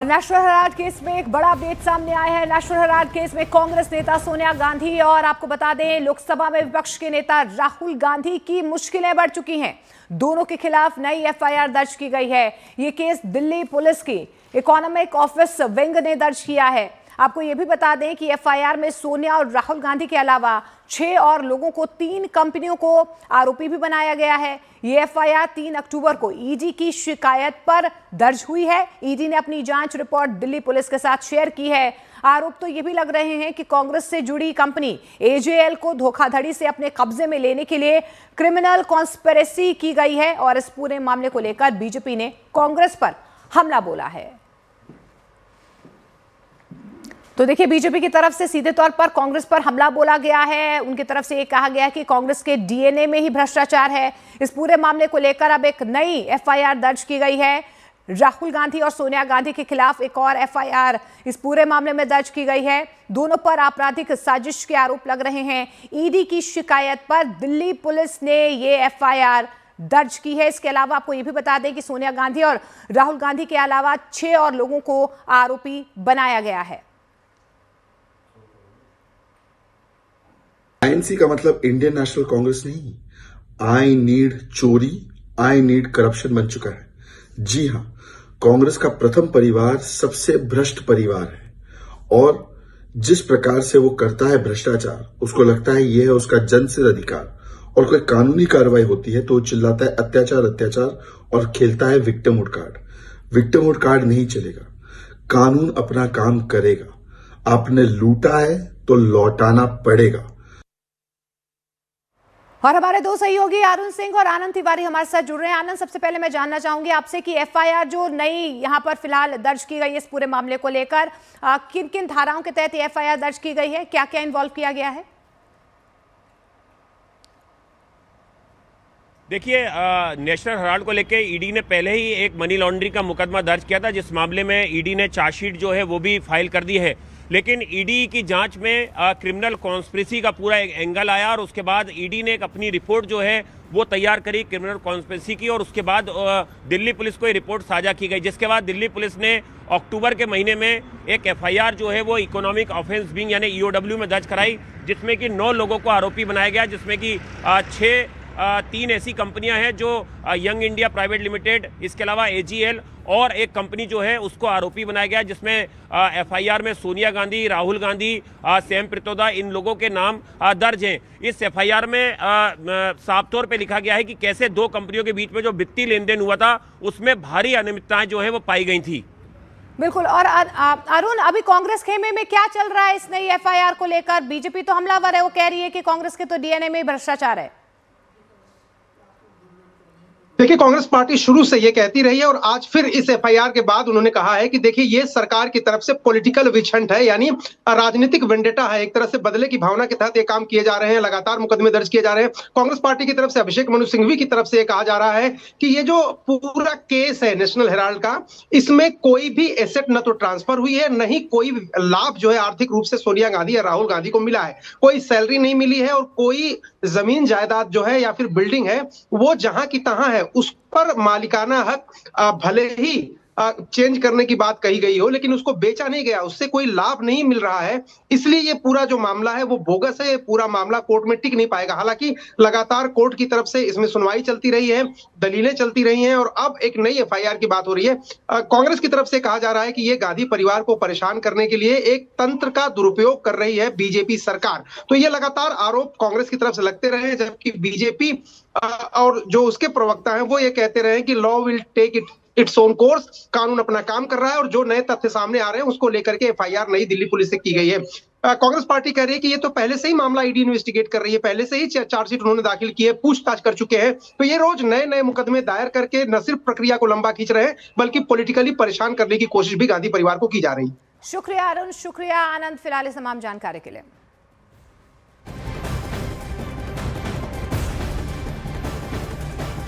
National Herald case में एक बड़ा अपडेट सामने आया है। नेशनल हेराल्ड केस में कांग्रेस नेता सोनिया गांधी और आपको बता दें लोकसभा में विपक्ष के नेता राहुल गांधी की मुश्किलें बढ़ चुकी हैं। दोनों के खिलाफ नई एफआईआर दर्ज की गई है। ये केस दिल्ली पुलिस की इकोनॉमिक ऑफिस विंग ने दर्ज किया है। आपको यह भी बता दें कि एफआईआर में सोनिया और राहुल गांधी के अलावा 6 और लोगों को 3 कंपनियों को आरोपी भी बनाया गया है। ये एफआईआर 3 अक्टूबर को ईडी की शिकायत पर दर्ज हुई है। ईडी ने अपनी जांच रिपोर्ट दिल्ली पुलिस के साथ शेयर की है। आरोप तो ये भी लग रहे हैं कि कांग्रेस से जुड़ी कंपनी एजेएल को धोखाधड़ी से अपने कब्जे में लेने के लिए क्रिमिनल कॉन्स्पिरेसी की गई है और इस पूरे मामले को लेकर बीजेपी ने कांग्रेस पर हमला बोला है। तो देखिए, बीजेपी की तरफ से सीधे तौर पर कांग्रेस पर हमला बोला गया है। उनकी तरफ से ये कहा गया कि कांग्रेस के डीएनए में ही भ्रष्टाचार है। इस पूरे मामले को लेकर अब एक नई एफआईआर दर्ज की गई है। राहुल गांधी और सोनिया गांधी के खिलाफ एक और एफआईआर इस पूरे मामले में दर्ज की गई है। दोनों पर आपराधिक साजिश के आरोप लग रहे हैं। ईडी की शिकायत पर दिल्ली पुलिस ने ये एफआईआर दर्ज की है। इसके अलावा आपको ये भी बता दें कि सोनिया गांधी और राहुल गांधी के अलावा 6 और लोगों को आरोपी बनाया गया है। आईएनसी का मतलब इंडियन नेशनल कांग्रेस नहीं, आई नीड चोरी, आई नीड करप्शन बन चुका है। जी हां, कांग्रेस का प्रथम परिवार सबसे भ्रष्ट परिवार है और जिस प्रकार से वो करता है भ्रष्टाचार, उसको लगता है यह है उसका जनसिद्ध अधिकार और कोई कानूनी कार्रवाई होती है तो वो चिल्लाता है अत्याचार अत्याचार और खेलता है विक्टिमहुड कार्ड। विक्टिमहुड कार्ड नहीं चलेगा, कानून अपना काम करेगा। आपने लूटा है तो लौटाना पड़ेगा। और हमारे 2 सहयोगी अरुण सिंह और आनंद तिवारी हमारे साथ जुड़ रहे हैं। आनंद, सबसे पहले मैं जानना चाहूंगी आपसे कि एफआईआर जो नई यहां पर फिलहाल दर्ज की गई है इस पूरे मामले को लेकर, किन किन धाराओं के तहत एफआईआर दर्ज की गई है, क्या क्या इन्वॉल्व किया गया है? देखिए, नेशनल हेराल्ड को लेके ईडी ने पहले ही एक मनी लॉन्ड्रिंग का मुकदमा दर्ज किया था, जिस मामले में ईडी ने चार्जशीट जो है वो भी फाइल कर दी है। लेकिन ईडी की जांच में क्रिमिनल कॉन्स्पिरेसी का पूरा एक एंगल आया और उसके बाद ईडी ने एक अपनी रिपोर्ट जो है वो तैयार करी क्रिमिनल कॉन्स्पिरेसी की और उसके बाद दिल्ली पुलिस को ये रिपोर्ट साझा की गई, जिसके बाद दिल्ली पुलिस ने अक्टूबर के महीने में एक एफआईआर जो है वो इकोनॉमिक ऑफेंस विंग यानी ईओडब्ल्यू में दर्ज कराई, जिसमें कि 9 लोगों को आरोपी बनाया गया, जिसमें कि 3 ऐसी कंपनियां हैं जो यंग इंडिया प्राइवेट लिमिटेड, इसके अलावा एजीएल और एक कंपनी जो है उसको आरोपी बनाया गया, जिसमें एफआईआर में सोनिया गांधी, राहुल गांधी, सैम पित्रोदा, इन लोगों के नाम दर्ज हैं। इस एफआईआर में साफ तौर पे लिखा गया है कि कैसे 2 कंपनियों के बीच में जो वित्तीय लेन देन हुआ था उसमें भारी अनियमितताएं जो है वो पाई गई थी। बिल्कुल। और अरुण, अभी कांग्रेस खेमे में क्या चल रहा है इस नई एफआईआर को लेकर? बीजेपी तो हमलावर है, वो कह रही है कि कांग्रेस के तो डीएनए में भ्रष्टाचार है। देखिए, कांग्रेस पार्टी शुरू से ये कहती रही है और आज फिर इस एफआईआर के बाद उन्होंने कहा है कि देखिए ये सरकार की तरफ से पॉलिटिकल विच हंट है, यानी राजनीतिक वेंडेटा है। एक तरह से बदले की भावना के तहत ये काम किए जा रहे हैं, लगातार मुकदमे दर्ज किए जा रहे हैं। कांग्रेस पार्टी की तरफ से अभिषेक मनु सिंघवी की तरफ से ये कहा जा रहा है कि ये जो पूरा केस है नेशनल हेराल्ड का, इसमें कोई भी एसेट न तो ट्रांसफर हुई है, न ही कोई लाभ जो है आर्थिक रूप से सोनिया गांधी या राहुल गांधी को मिला है। कोई सैलरी नहीं मिली है और कोई जमीन जायदाद जो है या फिर बिल्डिंग है वो जहां की तहां है, उस पर मालिकाना हक भले ही चेंज करने की बात कही गई हो, लेकिन उसको बेचा नहीं गया, उससे कोई लाभ नहीं मिल रहा है। इसलिए ये पूरा जो मामला है वो बोगस है। पूरा मामला कोर्ट में टिक नहीं पाएगा। हालांकि लगातार कोर्ट की तरफ से इसमें सुनवाई चलती रही है, दलीलें चलती रही हैं और अब एक नई एफआईआर की बात हो रही है। कांग्रेस की तरफ से कहा जा रहा है कि ये गांधी परिवार को परेशान करने के लिए एक तंत्र का दुरुपयोग कर रही है बीजेपी सरकार। तो ये लगातार आरोप कांग्रेस की तरफ से लगते रहे, जबकि बीजेपी और जो उसके प्रवक्ता हैं वो ये कहते रहे कि law will take its own course, कानून अपना काम कर रहा है और जो नए तथ्य सामने आ रहे हैं उसको लेकर के एफआईआर नई दिल्ली पुलिस से की गई है। कांग्रेस पार्टी कह रही है कि ये तो पहले से ही मामला ईडी इन्वेस्टिगेट कर रही है, पहले से ही चार्जशीट उन्होंने दाखिल की है, पूछताछ कर चुके हैं। तो ये रोज नए नए मुकदमे दायर करके न सिर्फ प्रक्रिया को लंबा खींच रहे हैं बल्कि पॉलिटिकली परेशान करने की कोशिश भी गांधी परिवार को की जा रही है। शुक्रिया अरुण, शुक्रिया आनंद, फिलहाल इस तमाम जानकारी के लिए।